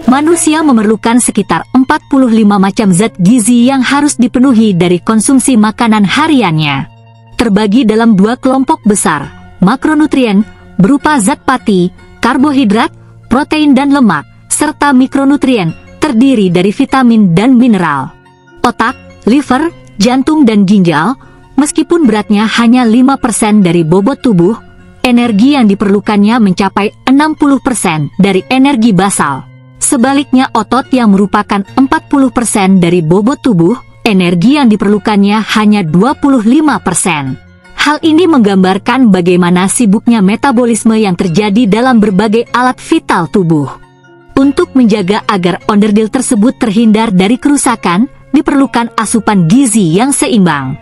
Manusia memerlukan sekitar 45 macam zat gizi yang harus dipenuhi dari konsumsi makanan hariannya. Terbagi dalam dua kelompok besar, makronutrien, berupa zat pati, karbohidrat, protein dan lemak, serta mikronutrien, terdiri dari vitamin dan mineral. Otak, liver, jantung dan ginjal, meskipun beratnya hanya 5% dari bobot tubuh, energi yang diperlukannya mencapai 60% dari energi basal. Sebaliknya otot yang merupakan 40% dari bobot tubuh, energi yang diperlukannya hanya 25%. Hal ini menggambarkan bagaimana sibuknya metabolisme yang terjadi dalam berbagai alat vital tubuh. Untuk menjaga agar onderdil tersebut terhindar dari kerusakan, diperlukan asupan gizi yang seimbang.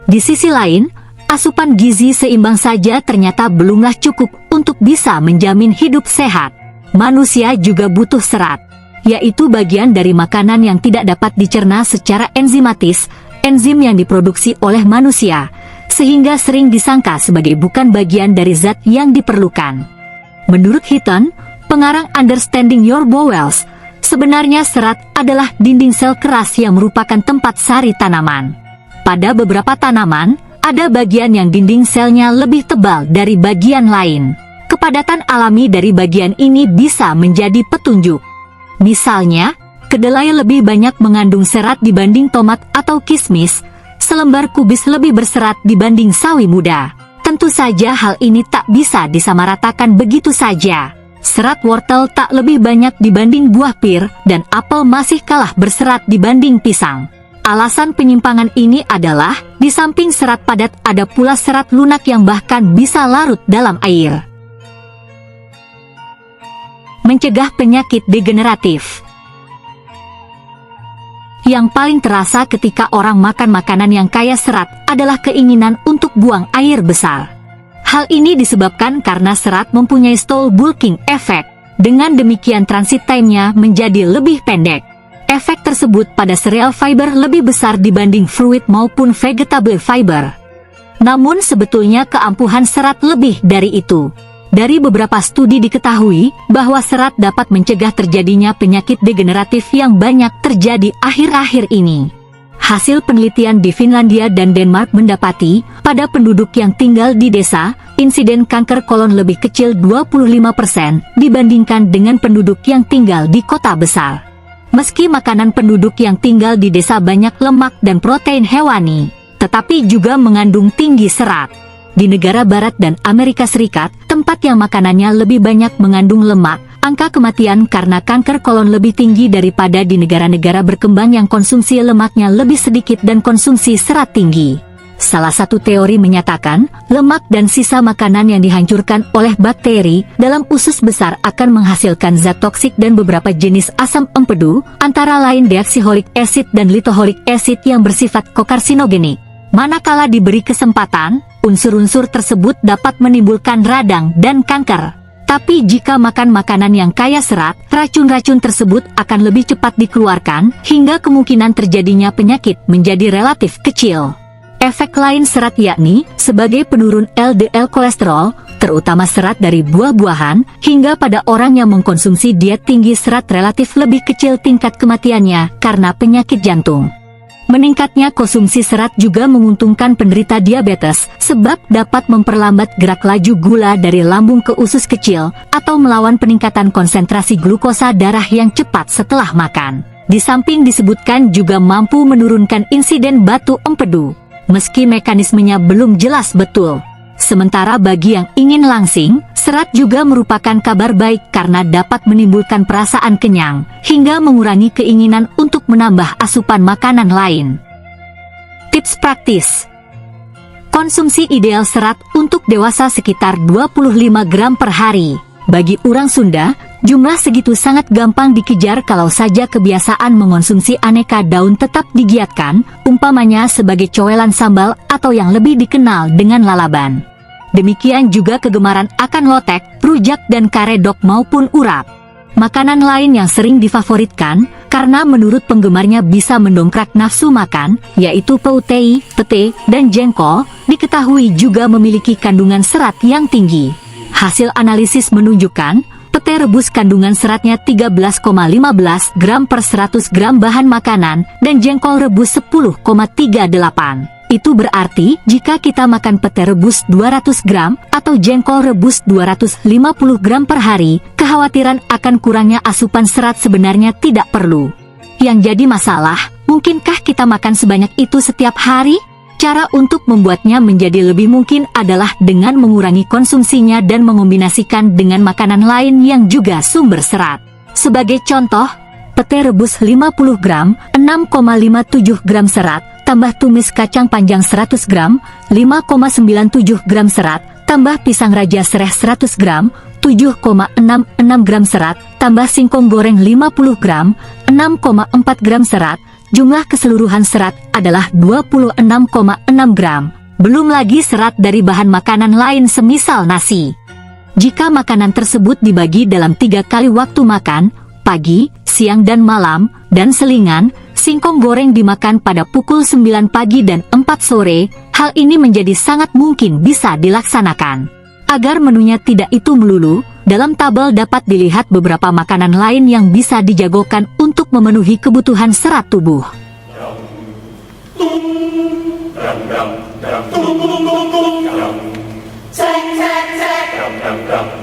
Di sisi lain, asupan gizi seimbang saja ternyata belumlah cukup untuk bisa menjamin hidup sehat. Manusia juga butuh serat, yaitu bagian dari makanan yang tidak dapat dicerna secara enzimatis, enzim yang diproduksi oleh manusia, sehingga sering disangka sebagai bukan bagian dari zat yang diperlukan. Menurut Hinton, pengarang Understanding Your Bowels, sebenarnya serat adalah dinding sel keras yang merupakan tempat sari tanaman. Pada beberapa tanaman, ada bagian yang dinding selnya lebih tebal dari bagian lain. Kepadatan alami dari bagian ini bisa menjadi petunjuk. Misalnya, kedelai lebih banyak mengandung serat dibanding tomat atau kismis, selembar kubis lebih berserat dibanding sawi muda. Tentu saja hal ini tak bisa disamaratakan begitu saja. Serat wortel tak lebih banyak dibanding buah pir, dan apel masih kalah berserat dibanding pisang. Alasan penyimpangan ini adalah, di samping serat padat ada pula serat lunak yang bahkan bisa larut dalam air. Mencegah penyakit degeneratif. Yang paling terasa ketika orang makan makanan yang kaya serat adalah keinginan untuk buang air besar. Hal ini disebabkan karena serat mempunyai stall bulking effect. Dengan demikian transit time-nya menjadi lebih pendek. Efek tersebut pada cereal fiber lebih besar dibanding fruit maupun vegetable fiber. Namun sebetulnya keampuhan serat lebih dari itu. Dari beberapa studi diketahui bahwa serat dapat mencegah terjadinya penyakit degeneratif yang banyak terjadi akhir-akhir ini. Hasil penelitian di Finlandia dan Denmark mendapati, pada penduduk yang tinggal di desa, insiden kanker kolon lebih kecil 25% dibandingkan dengan penduduk yang tinggal di kota besar. Meski makanan penduduk yang tinggal di desa banyak lemak dan protein hewani, tetapi juga mengandung tinggi serat. Di negara barat dan Amerika Serikat, tempat yang makanannya lebih banyak mengandung lemak, angka kematian karena kanker kolon lebih tinggi daripada di negara-negara berkembang yang konsumsi lemaknya lebih sedikit dan konsumsi serat tinggi. Salah satu teori menyatakan, lemak dan sisa makanan yang dihancurkan oleh bakteri dalam usus besar akan menghasilkan zat toksik dan beberapa jenis asam empedu, antara lain deoksiholic acid dan litholic acid yang bersifat kokarsinogenik. Manakala diberi kesempatan, unsur-unsur tersebut dapat menimbulkan radang dan kanker. Tapi jika makan makanan yang kaya serat, racun-racun tersebut akan lebih cepat dikeluarkan, hingga kemungkinan terjadinya penyakit menjadi relatif kecil. Efek lain serat yakni, sebagai penurun LDL kolesterol, terutama serat dari buah-buahan, hingga pada orang yang mengkonsumsi diet tinggi serat relatif lebih kecil tingkat kematiannya karena penyakit jantung. Meningkatnya konsumsi serat juga menguntungkan penderita diabetes, sebab dapat memperlambat gerak laju gula dari lambung ke usus kecil, atau melawan peningkatan konsentrasi glukosa darah yang cepat setelah makan. Di samping disebutkan juga mampu menurunkan insiden batu empedu, meski mekanismenya belum jelas betul. Sementara bagi yang ingin langsing, serat juga merupakan kabar baik karena dapat menimbulkan perasaan kenyang, hingga mengurangi keinginan untuk menambah asupan makanan lain. Tips praktis. Konsumsi ideal serat untuk dewasa sekitar 25 gram per hari. Bagi orang Sunda, jumlah segitu sangat gampang dikejar kalau saja kebiasaan mengonsumsi aneka daun tetap digiatkan, umpamanya sebagai cowelan sambal atau yang lebih dikenal dengan lalaban. Demikian juga kegemaran akan lotek, rujak dan karedok maupun urap. Makanan lain yang sering difavoritkan, karena menurut penggemarnya bisa mendongkrak nafsu makan, yaitu pete, dan jengkol, diketahui juga memiliki kandungan serat yang tinggi. Hasil analisis menunjukkan, pete rebus kandungan seratnya 13,15 gram per 100 gram bahan makanan, dan jengkol rebus 10,38. Itu berarti, jika kita makan pete rebus 200 gram, atau jengkol rebus 250 gram per hari, kekhawatiran akan kurangnya asupan serat sebenarnya tidak perlu. Yang jadi masalah, mungkinkah kita makan sebanyak itu setiap hari? Cara untuk membuatnya menjadi lebih mungkin adalah dengan mengurangi konsumsinya dan mengombinasikan dengan makanan lain yang juga sumber serat. Sebagai contoh, pete rebus 50 gram, 6,57 gram serat, tambah tumis kacang panjang 100 gram, 5,97 gram serat, tambah pisang raja sereh 100 gram, 7,66 gram serat, tambah singkong goreng 50 gram, 6,4 gram serat, jumlah keseluruhan serat adalah 26,6 gram. Belum lagi serat dari bahan makanan lain semisal nasi. Jika makanan tersebut dibagi dalam 3 kali waktu makan, pagi, siang dan malam, dan selingan, singkong goreng dimakan pada pukul 9 pagi dan 4 sore, hal ini menjadi sangat mungkin bisa dilaksanakan. Agar menunya tidak itu melulu, dalam tabel dapat dilihat beberapa makanan lain yang bisa dijagokan untuk memenuhi kebutuhan serat tubuh. Cek.